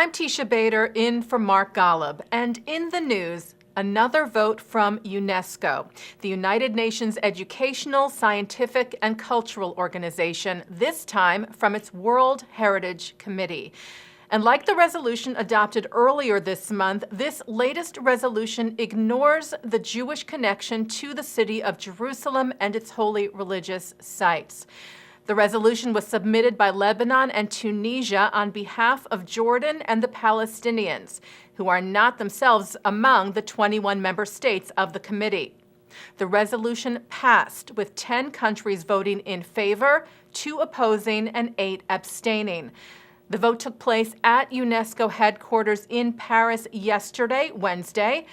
I'm Teisha Bader in for Mark Golub, and in the news, another vote from UNESCO, the United Nations Educational, Scientific, and Cultural Organization, this time from its World Heritage Committee. And like the resolution adopted earlier this month, this latest resolution ignores the Jewish connection to the city of Jerusalem and its holy religious sites. The resolution was submitted by Lebanon and Tunisia on behalf of Jordan and the Palestinians, who are not themselves among the 21 member states of the committee. The resolution passed with 10 countries voting in favor, 2 opposing, and 8 abstaining. The vote took place at UNESCO headquarters in Paris yesterday, Wednesday,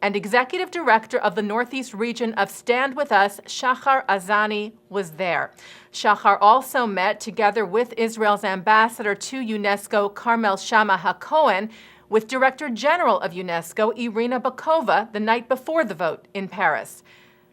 and Executive Director of the Northeast region of Stand With Us, Shahar Azani, was there. Shahar also met, together with Israel's ambassador to UNESCO, Carmel Shama-HaKohen, with Director General of UNESCO, Irina Bokova, the night before the vote in Paris.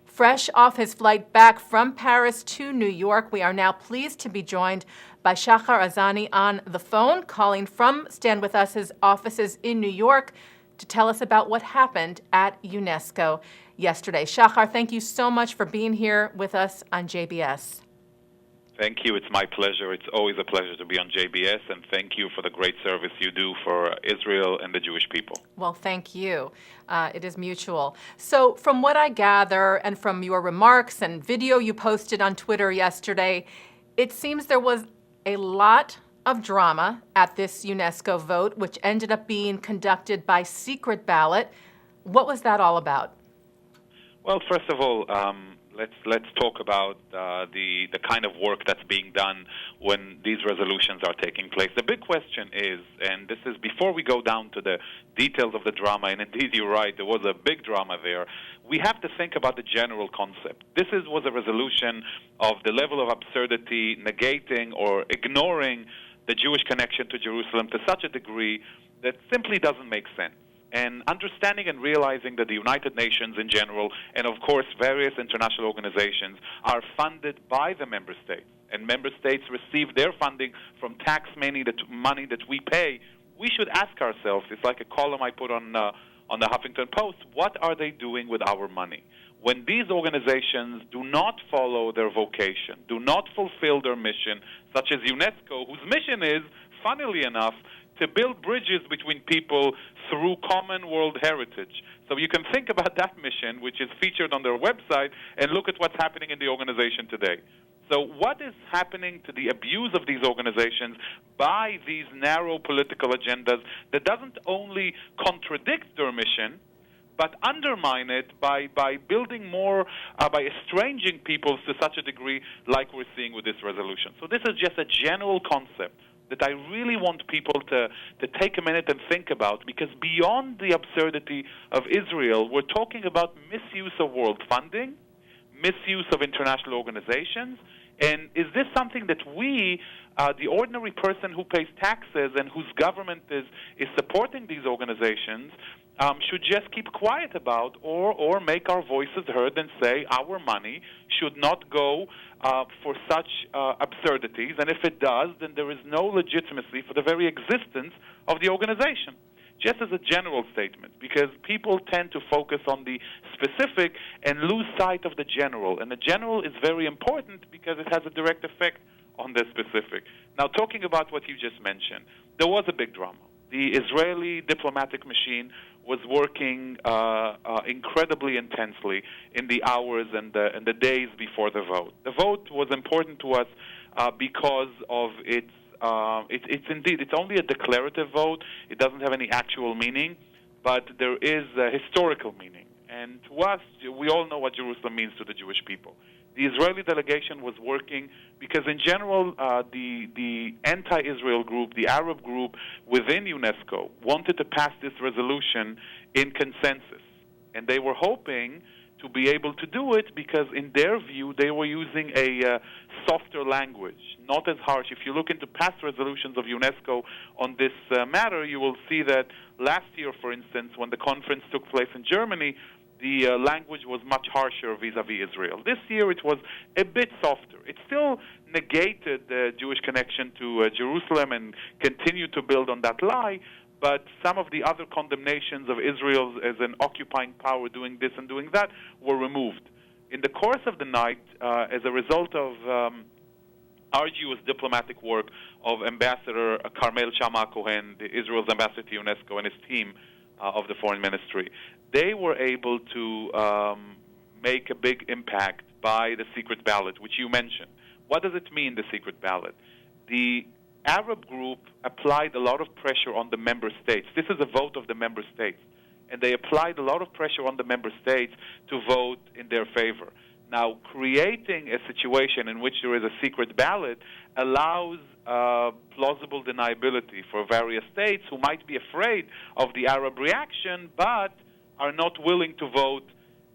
Fresh off his flight back from Paris to New York, we are now pleased to be joined by Shahar Azani on the phone, calling from Stand With Us's offices in New York to tell us about what happened at UNESCO yesterday. Shahar, thank you so much for being here with us on JBS. Thank you. It's my pleasure. It's always a pleasure to be on JBS, and thank you for the great service you do for Israel and the Jewish people. Well, thank you. It is mutual. So from what I gather and from your remarks and video you posted on Twitter yesterday, it seems there was a lot of drama at this UNESCO vote, which ended up being conducted by secret ballot. What was that all about? Well, first of all, let's talk about the kind of work that's being done when these resolutions are taking place. The big question is, and this is before we go down to the details of the drama, and indeed you're right, there was a big drama there, we have to think about the general concept. This was a resolution of the level of absurdity, negating or ignoring the Jewish connection to Jerusalem to such a degree that simply doesn't make sense. And understanding and realizing that the United Nations in general, and of course various international organizations, are funded by the member states, and member states receive their funding from tax money that we pay, we should ask ourselves, it's like a column I put on the Huffington Post, what are they doing with our money? When these organizations do not follow their vocation, do not fulfill their mission, such as UNESCO, whose mission is, funnily enough, to build bridges between people through common world heritage. So you can think about that mission, which is featured on their website, and look at what's happening in the organization today. So what is happening to the abuse of these organizations by these narrow political agendas that doesn't only contradict their mission, but undermine it by building more, by estranging people to such a degree like we're seeing with this resolution. So this is just a general concept that I really want people to take a minute and think about, because beyond the absurdity of Israel, we're talking about misuse of world funding, misuse of international organizations, and is this something that we, the ordinary person who pays taxes and whose government is supporting these organizations, should just keep quiet about or make our voices heard and say our money should not go for such absurdities, and if it does, then there is no legitimacy for the very existence of the organization. Just as a general statement, because people tend to focus on the specific and lose sight of the general, and the general is very important because it has a direct effect on the specific. Now, talking about what you just mentioned, there was a big drama. The Israeli diplomatic machine was working incredibly intensely in the hours and the days before the vote. The vote was important to us because of its it's only a declarative vote. It doesn't have any actual meaning, but there is a historical meaning. And to us, we all know what Jerusalem means to the Jewish people. The Israeli delegation was working because, in general, the anti-Israel group, the Arab group within UNESCO, wanted to pass this resolution in consensus. And they were hoping to be able to do it because, in their view, they were using a softer language, not as harsh. If you look into past resolutions of UNESCO on this matter, you will see that last year, for instance, when the conference took place in Germany, the language was much harsher vis-a-vis Israel. This year it was a bit softer. It still negated the Jewish connection to Jerusalem and continued to build on that lie, but some of the other condemnations of Israel as an occupying power doing this and doing that were removed. In the course of the night, as a result of arduous diplomatic work of Ambassador Carmel Shaama-Cohen, Israel's ambassador to UNESCO, and his team of the foreign ministry, they were able to make a big impact by the secret ballot, which you mentioned. What does it mean, the secret ballot? The Arab group applied a lot of pressure on the member states. This is a vote of the member states. And they applied a lot of pressure on the member states to vote in their favor. Now, creating a situation in which there is a secret ballot allows plausible deniability for various states who might be afraid of the Arab reaction but are not willing to vote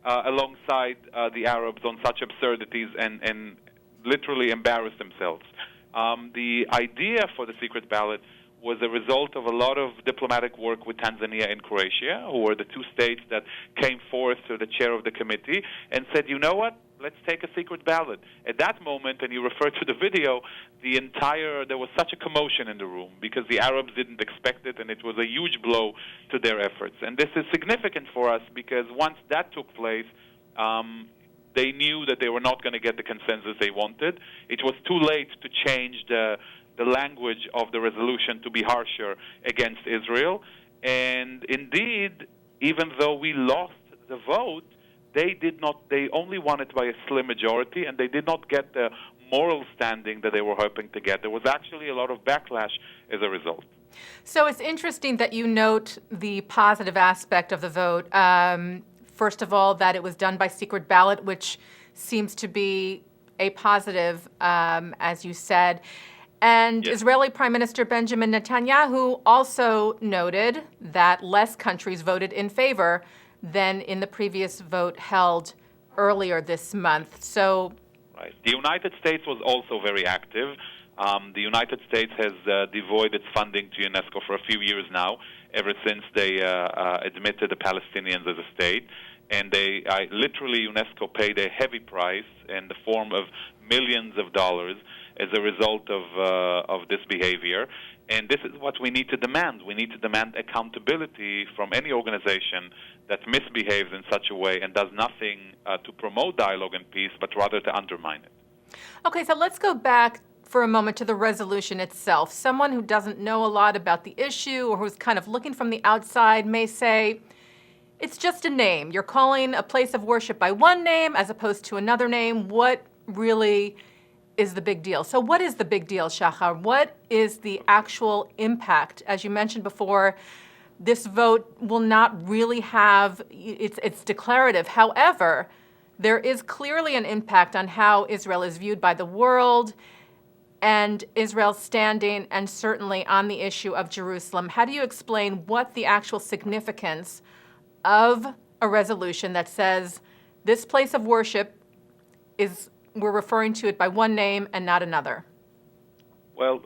alongside the Arabs on such absurdities and literally embarrass themselves. The idea for the secret ballot was a result of a lot of diplomatic work with Tanzania and Croatia, who were the two states that came forth to the chair of the committee and said, you know what, let's take a secret ballot. At that moment, and you refer to the video, there was such a commotion in the room because the Arabs didn't expect it, and it was a huge blow to their efforts. And this is significant for us because once that took place, they knew that they were not going to get the consensus they wanted. It was too late to change the language of the resolution to be harsher against Israel. And indeed, even though we lost the vote, they only won it by a slim majority, and they did not get the moral standing that they were hoping to get. There was actually a lot of backlash as a result. So it's interesting that you note the positive aspect of the vote. First of all, that it was done by secret ballot, which seems to be a positive, as you said. And yes. Israeli Prime Minister Benjamin Netanyahu also noted that less countries voted in favor than in the previous vote held earlier this month. So, right. The United States was also very active. The United States has devoid its funding to UNESCO for a few years now, ever since they admitted the Palestinians as a state. And literally, UNESCO paid a heavy price in the form of millions of dollars as a result of this behavior. And this is what we need to demand. We need to demand accountability from any organization that misbehaves in such a way and does nothing to promote dialogue and peace, but rather to undermine it. Okay, so let's go back for a moment to the resolution itself. Someone who doesn't know a lot about the issue or who's kind of looking from the outside may say, it's just a name. You're calling a place of worship by one name as opposed to another name. What really is the big deal? So what is the big deal, Shahar? What is the actual impact? As you mentioned before, this vote will not really have, it's declarative. However, there is clearly an impact on how Israel is viewed by the world and Israel's standing, and certainly on the issue of Jerusalem. How do you explain what the actual significance of a resolution that says this place of worship we're referring to it by one name and not another? Well,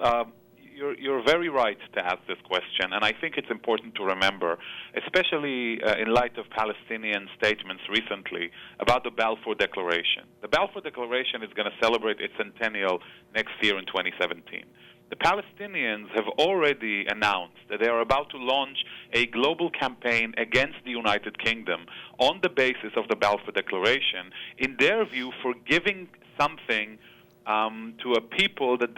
you're very right to ask this question, and I think it's important to remember, especially in light of Palestinian statements recently about the Balfour Declaration. The Balfour Declaration is going to celebrate its centennial next year in 2017. The Palestinians have already announced that they are about to launch a global campaign against the United Kingdom on the basis of the Balfour Declaration, in their view, for giving something to a people that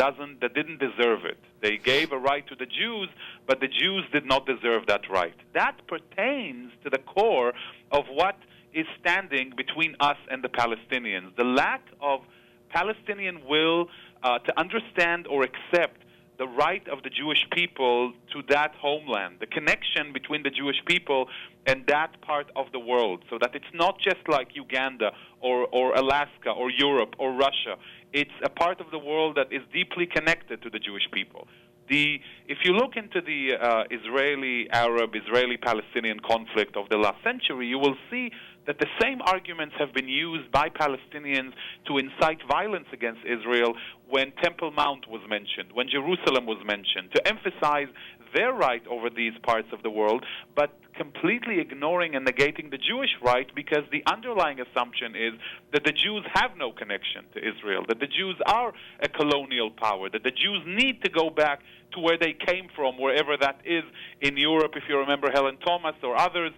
didn't deserve it. They gave a right to the Jews, but the Jews did not deserve that right. That pertains to the core of what is standing between us and the Palestinians. The lack of Palestinian will to understand or accept the right of the Jewish people to that homeland, the connection between the Jewish people and that part of the world, so that it's not just like Uganda or Alaska or Europe or Russia. It's a part of the world that is deeply connected to the Jewish people. If you look into the Israeli-Arab, Israeli-Palestinian conflict of the last century, you will see that the same arguments have been used by Palestinians to incite violence against Israel when Temple Mount was mentioned, when Jerusalem was mentioned, to emphasize their right over these parts of the world, but completely ignoring and negating the Jewish right, because the underlying assumption is that the Jews have no connection to Israel, that the Jews are a colonial power, that the Jews need to go back to where they came from, wherever that is in Europe, if you remember Helen Thomas or others,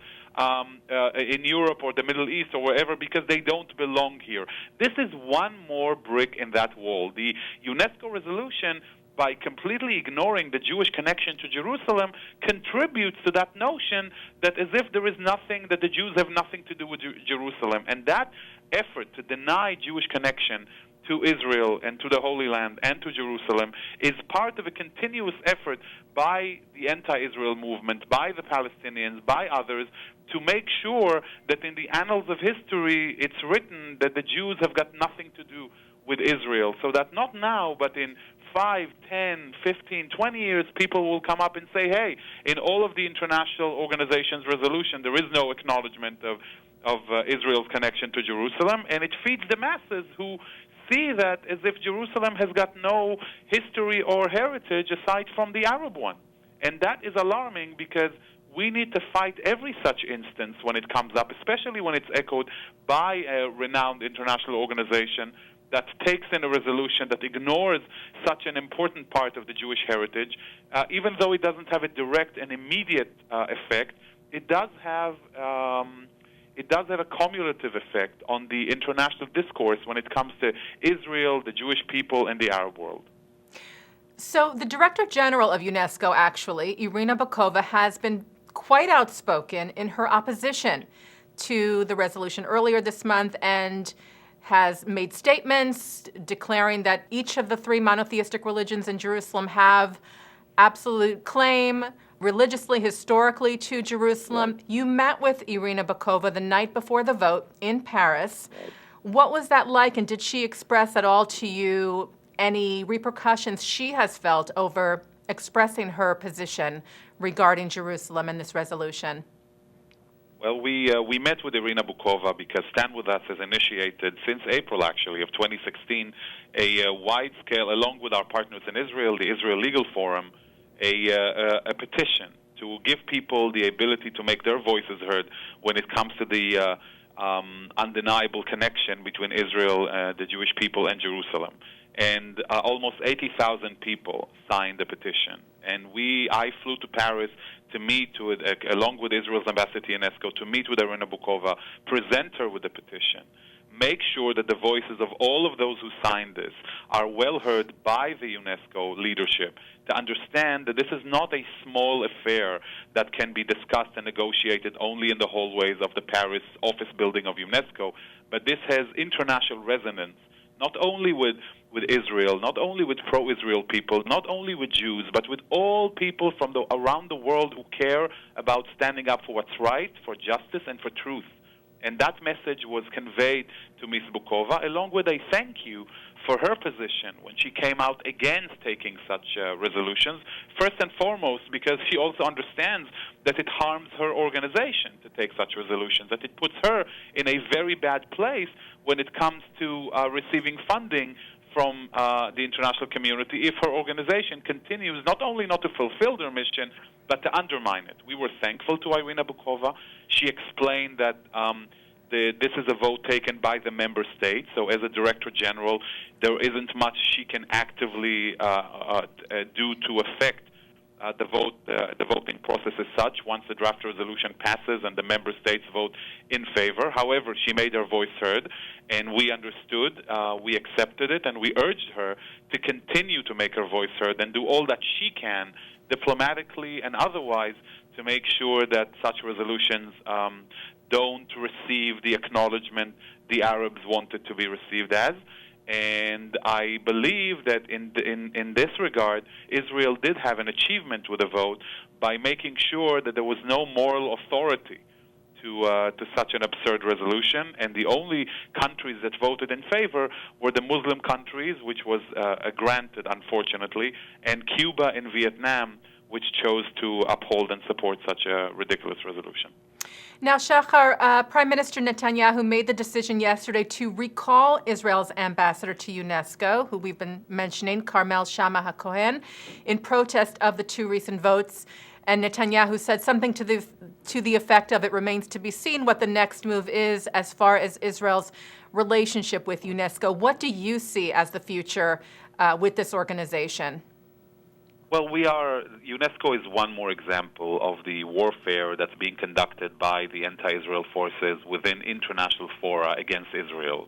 in Europe or the Middle East or wherever, because they don't belong here. This is one more brick in that wall. The UNESCO resolution, by completely ignoring the Jewish connection to Jerusalem, contributes to that notion that as if there is nothing, that the Jews have nothing to do with Jerusalem. And that effort to deny Jewish connection to Israel and to the Holy Land and to Jerusalem is part of a continuous effort by the anti-Israel movement, by the Palestinians, by others, to make sure that in the annals of history it's written that the Jews have got nothing to do with Israel, so that not now, but in 5, 10, 15, 20 years, people will come up and say, hey, in all of the international organizations' resolution, there is no acknowledgement of Israel's connection to Jerusalem, and it feeds the masses who see that as if Jerusalem has got no history or heritage aside from the Arab one. And that is alarming, because we need to fight every such instance when it comes up, especially when it's echoed by a renowned international organization that takes in a resolution that ignores such an important part of the Jewish heritage. Even though it doesn't have a direct and immediate effect, it does have a cumulative effect on the international discourse when it comes to Israel, the Jewish people, and the Arab world. So the Director General of UNESCO, actually, Irina Bokova, has been quite outspoken in her opposition to the resolution earlier this month, and has made statements declaring that each of the three monotheistic religions in Jerusalem have absolute claim religiously, historically, to Jerusalem. Right. You met with Irina Bokova the night before the vote in Paris. Right. What was that like, and did she express at all to you any repercussions she has felt over expressing her position regarding Jerusalem and this resolution? Well, we met with Irina Bokova because Stand With Us has initiated, since April actually of 2016, a wide-scale, along with our partners in Israel, the Israel Legal Forum, a petition to give people the ability to make their voices heard when it comes to the undeniable connection between Israel, the Jewish people, and Jerusalem. And almost 80,000 people signed the petition. And I flew to Paris to meet with, along with Israel's ambassador to UNESCO, to meet with Irina Bokova, present her with the petition, make sure that the voices of all of those who signed this are well heard by the UNESCO leadership, to understand that this is not a small affair that can be discussed and negotiated only in the hallways of the Paris office building of UNESCO, but this has international resonance, not only with Israel, not only with pro-Israel people, not only with Jews, but with all people from around the world who care about standing up for what's right, for justice, and for truth. And that message was conveyed to Ms. Bokova, along with a thank you for her position when she came out against taking such resolutions, first and foremost because she also understands that it harms her organization to take such resolutions, that it puts her in a very bad place when it comes to receiving funding from the international community if her organization continues not only not to fulfill their mission, but to undermine it. We were thankful to Irina Bokova. She explained that this is a vote taken by the member states, so as a Director General, there isn't much she can actively do to affect the voting process as such once the draft resolution passes and the member states vote in favor. However, she made her voice heard, and we understood, we accepted it, and we urged her to continue to make her voice heard and do all that she can, diplomatically and otherwise, to make sure that such resolutions don't receive the acknowledgement the Arabs wanted to be received as. And I believe that in this regard, Israel did have an achievement with the vote by making sure that there was no moral authority to such an absurd resolution, and the only countries that voted in favor were the Muslim countries, which was granted, unfortunately, and Cuba and Vietnam, which chose to uphold and support such a ridiculous resolution. Now, Shahar, Prime Minister Netanyahu made the decision yesterday to recall Israel's ambassador to UNESCO, who we've been mentioning, Carmel Shammah-Cohen, in protest of the two recent votes. And Netanyahu said something to the effect of, it remains to be seen what the next move is as far as Israel's relationship with UNESCO. What do you see as the future with this organization? Well, UNESCO is one more example of the warfare that's being conducted by the anti-Israel forces within international fora against Israel.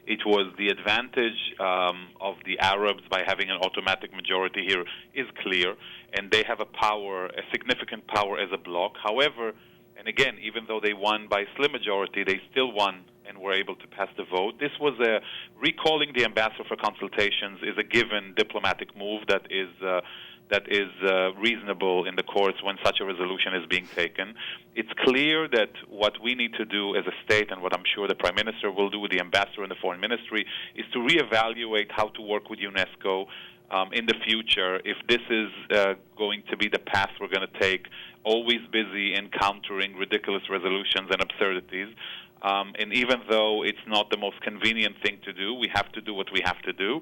It was the advantage of the Arabs by having an automatic majority here is clear, and they have a significant power as a bloc. However, and again, even though they won by a slim majority, they still won and were able to pass the vote. This was recalling the ambassador for consultations is a given diplomatic move that is reasonable in the courts when such a resolution is being taken. It's clear that what we need to do as a state, and what I'm sure the Prime Minister will do with the ambassador and the Foreign Ministry, is to reevaluate how to work with UNESCO in the future. If this is going to be the path we're going to take, always busy in countering ridiculous resolutions and absurdities. And even though it's not the most convenient thing to do, we have to do what we have to do.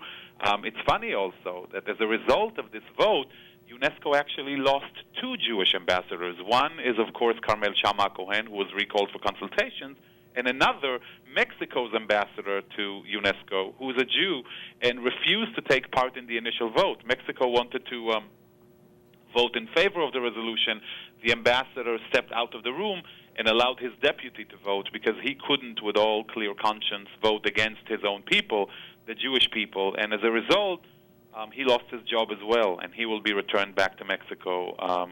It's funny also that as a result of this vote, UNESCO actually lost two Jewish ambassadors. One is, of course, Carmel Shammah-Cohen, who was recalled for consultations, and another, Mexico's ambassador to UNESCO, who is a Jew and refused to take part in the initial vote. Mexico wanted to vote in favor of the resolution. The ambassador stepped out of the room and allowed his deputy to vote because he couldn't, with all clear conscience, vote against his own people, the Jewish people. And as a result, he lost his job as well, and he will be returned back to Mexico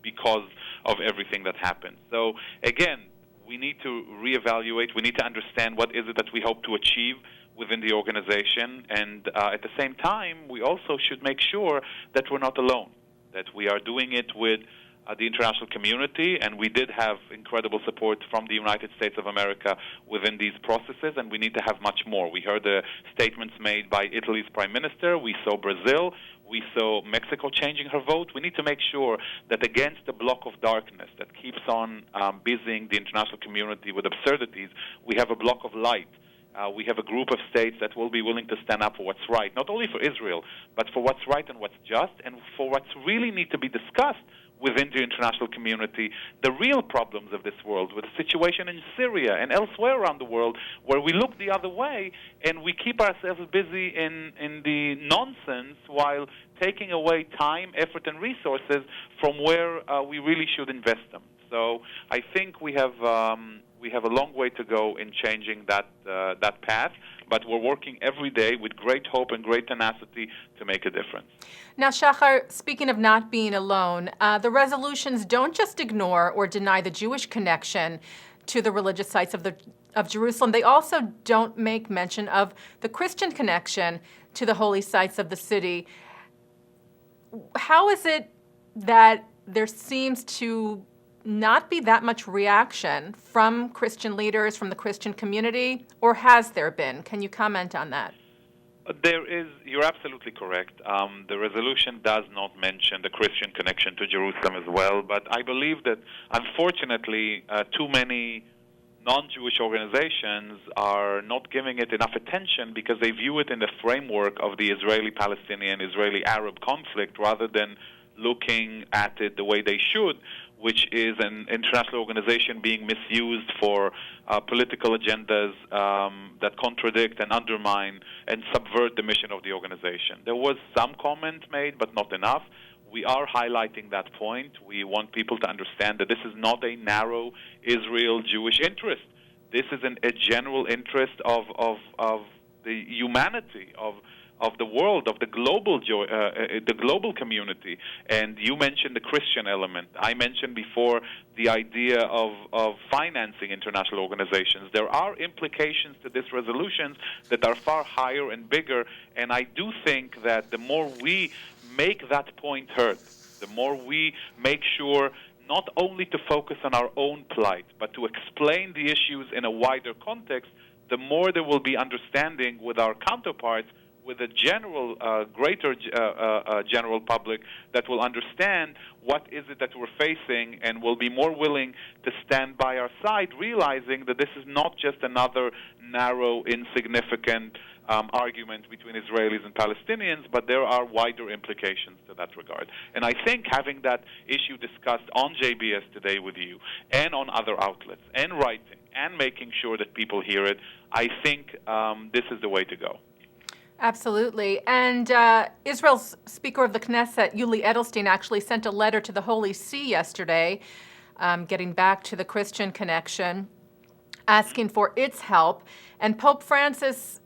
because of everything that happened. So, again, we need to reevaluate. We need to understand what is it that we hope to achieve within the organization. And at the same time, we also should make sure that we're not alone, that we are doing it with the international community, and we did have incredible support from the United States of America within these processes, and we need to have much more. We heard the statements made by Italy's Prime Minister. We saw Brazil. We saw Mexico changing her vote. We need to make sure that against the block of darkness that keeps on busying the international community with absurdities, we have a block of light. We have a group of states that will be willing to stand up for what's right, not only for Israel, but for what's right and what's just, and for what's really need to be discussed within the international community, the real problems of this world, with the situation in Syria and elsewhere around the world, where we look the other way and we keep ourselves busy in the nonsense while taking away time, effort, and resources from where we really should invest them. So I think we have a long way to go in changing that path, but we're working every day with great hope and great tenacity to make a difference. Now, Shahar, speaking of not being alone, the resolutions don't just ignore or deny the Jewish connection to the religious sites of Jerusalem. They also don't make mention of the Christian connection to the holy sites of the city. How is it that there seems to not be that much reaction from Christian leaders, from the Christian community, or has there been? Can you comment on that? There is. You're absolutely correct. The resolution does not mention the Christian connection to Jerusalem as well, but I believe that, unfortunately, too many non-Jewish organizations are not giving it enough attention because they view it in the framework of the Israeli-Palestinian, Israeli-Arab conflict rather than looking at it the way they should, which is an international organization being misused for political agendas that contradict and undermine and subvert the mission of the organization. There was some comment made, but not enough. We are highlighting that point. We want people to understand that this is not a narrow Israel-Jewish interest. This is a general interest of the humanity, of the world, of the global community. And you mentioned the Christian element. I mentioned before the idea of financing international organizations. There are implications to this resolution that are far higher and bigger, and I do think that the more we make that point heard, the more we make sure not only to focus on our own plight, but to explain the issues in a wider context, the more there will be understanding with our counterparts with a general, greater general public that will understand what is it that we're facing and will be more willing to stand by our side, realizing that this is not just another narrow, insignificant argument between Israelis and Palestinians, but there are wider implications to that regard. And I think having that issue discussed on JBS today with you and on other outlets and writing and making sure that people hear it, I think this is the way to go. Absolutely. And Israel's Speaker of the Knesset, Yuli Edelstein, actually sent a letter to the Holy See yesterday, getting back to the Christian connection, asking for its help. And Pope Francis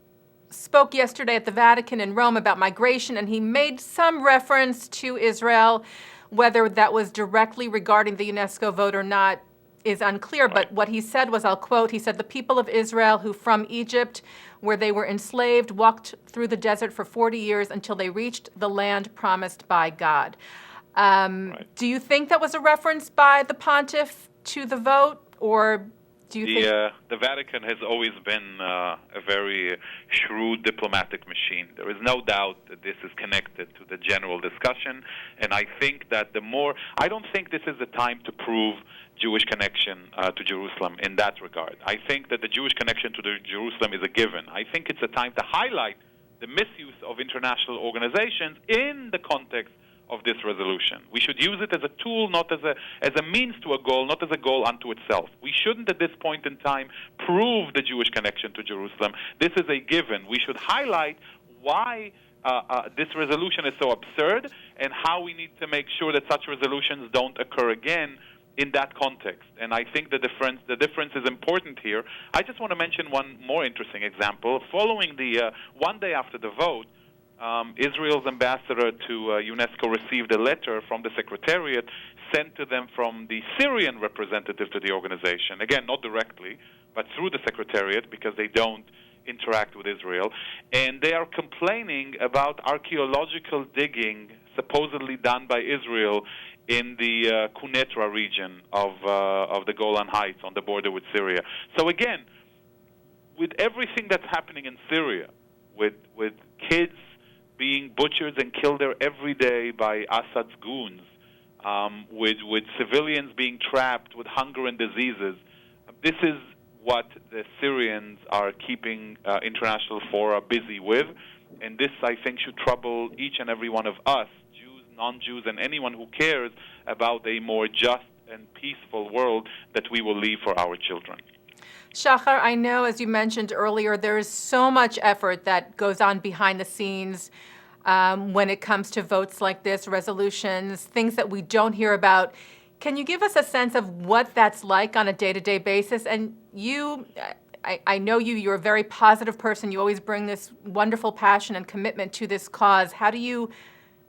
spoke yesterday at the Vatican in Rome about migration, and he made some reference to Israel. Whether that was directly regarding the UNESCO vote or not is unclear, but what he said was, I'll quote, he said, "The people of Israel who from Egypt, where they were enslaved, walked through the desert for 40 years until they reached the land promised by God." Do you think that was a reference by the pontiff to the vote, or do you think... The Vatican has always been a very shrewd diplomatic machine. There is no doubt that this is connected to the general discussion, and I think that I don't think this is the time to prove Jewish connection to Jerusalem in that regard. I think that the Jewish connection to Jerusalem is a given. I think it's a time to highlight the misuse of international organizations in the context of this resolution. We should use it as a tool, not as a means to a goal, not as a goal unto itself. We shouldn't at this point in time prove the Jewish connection to Jerusalem. This is a given. We should highlight why this resolution is so absurd and how we need to make sure that such resolutions don't occur again in that context. And I think the difference is important here. I just want to mention one more interesting example. Following the one day after the vote, Israel's ambassador to UNESCO received a letter from the Secretariat sent to them from the Syrian representative to the organization. Again, not directly, but through the Secretariat, because they don't interact with Israel. And they are complaining about archaeological digging supposedly done by Israel in the Quneitra region of the Golan Heights on the border with Syria. So again, with everything that's happening in Syria, with kids being butchered and killed there every day by Assad's goons, with civilians being trapped with hunger and diseases, this is what the Syrians are keeping international fora busy with, and this, I think, should trouble each and every one of us, Jews, non-Jews, and anyone who cares about a more just and peaceful world that we will leave for our children. Shahar, I know, as you mentioned earlier, there is so much effort that goes on behind the scenes when it comes to votes like this, resolutions, things that we don't hear about. Can you give us a sense of what that's like on a day-to-day basis? And I know you're a very positive person. You always bring this wonderful passion and commitment to this cause. How do you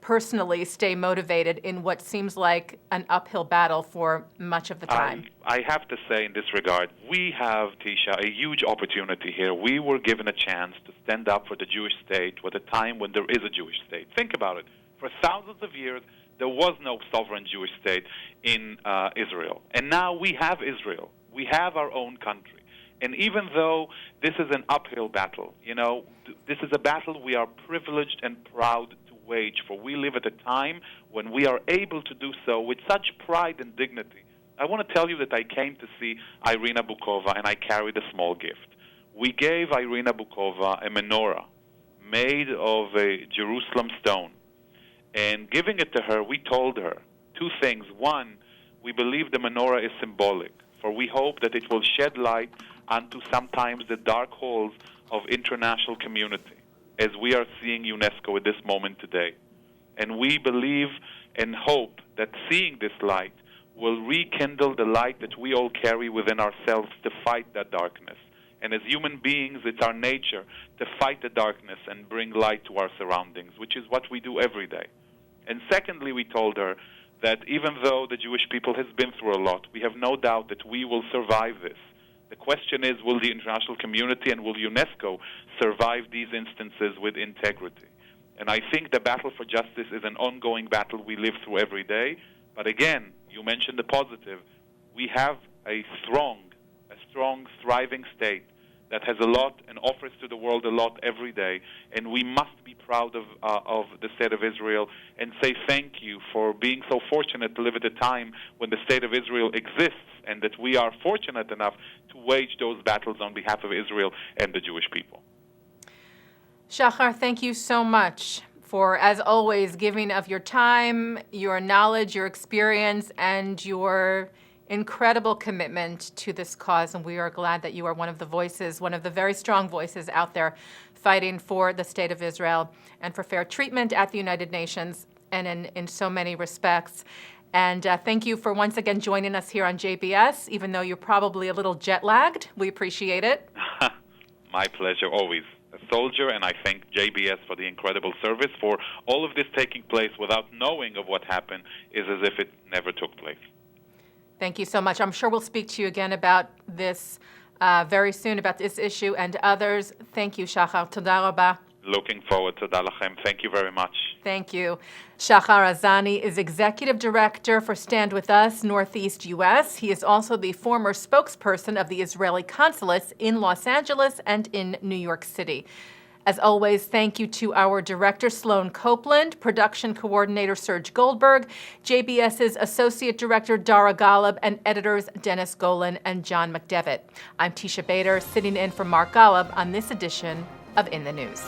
personally stay motivated in what seems like an uphill battle for much of the time? I have to say in this regard, we have, Teisha, a huge opportunity here. We were given a chance to stand up for the Jewish state at a time when there is a Jewish state. Think about it. For thousands of years, there was no sovereign Jewish state in Israel. And now we have Israel. We have our own country. And even though this is an uphill battle, this is a battle we are privileged and proud to wage, for we live at a time when we are able to do so with such pride and dignity. I want to tell you that I came to see Irina Bukova, and I carried a small gift. We gave Irina Bukova a menorah made of a Jerusalem stone. And giving it to her, we told her two things. One, we believe the menorah is symbolic, for we hope that it will shed light onto sometimes the dark holes of international community, as we are seeing UNESCO at this moment today. And we believe and hope that seeing this light will rekindle the light that we all carry within ourselves to fight that darkness. And as human beings, it's our nature to fight the darkness and bring light to our surroundings, which is what we do every day. And secondly, we told her that even though the Jewish people has been through a lot, we have no doubt that we will survive this. The question is, will the international community and will UNESCO survive these instances with integrity? And I think the battle for justice is an ongoing battle we live through every day. But again, you mentioned the positive. We have a strong, thriving state that has a lot and offers to the world a lot every day, and we must be proud of the State of Israel and say thank you for being so fortunate to live at a time when the State of Israel exists, and that we are fortunate enough to wage those battles on behalf of Israel and the Jewish people. Shahar, thank you so much for, as always, giving of your time, your knowledge, your experience, and your incredible commitment to this cause. And we are glad that you are one of the voices, one of the very strong voices out there fighting for the State of Israel and for fair treatment at the United Nations and in so many respects. And thank you for once again joining us here on JBS, even though you're probably a little jet-lagged. We appreciate it. My pleasure, always. A soldier, and I thank JBS for the incredible service. For all of this taking place without knowing of what happened is as if it never took place. Thank you so much. I'm sure we'll speak to you again about this very soon, about this issue and others. Thank you, Shahar. Toda rabah. Looking forward to Toda lachem. Thank you very much. Thank you. Shahar Azani is Executive Director for StandWithUs Northeast US. He is also the former spokesperson of the Israeli consulates in Los Angeles and in New York City. As always, thank you to our Director Sloan Copeland, Production Coordinator Serge Goldberg, JBS's Associate Director Dara Golub, and editors Dennis Golan and John McDevitt. I'm Teisha Bader, sitting in for Mark Golub on this edition of In the News.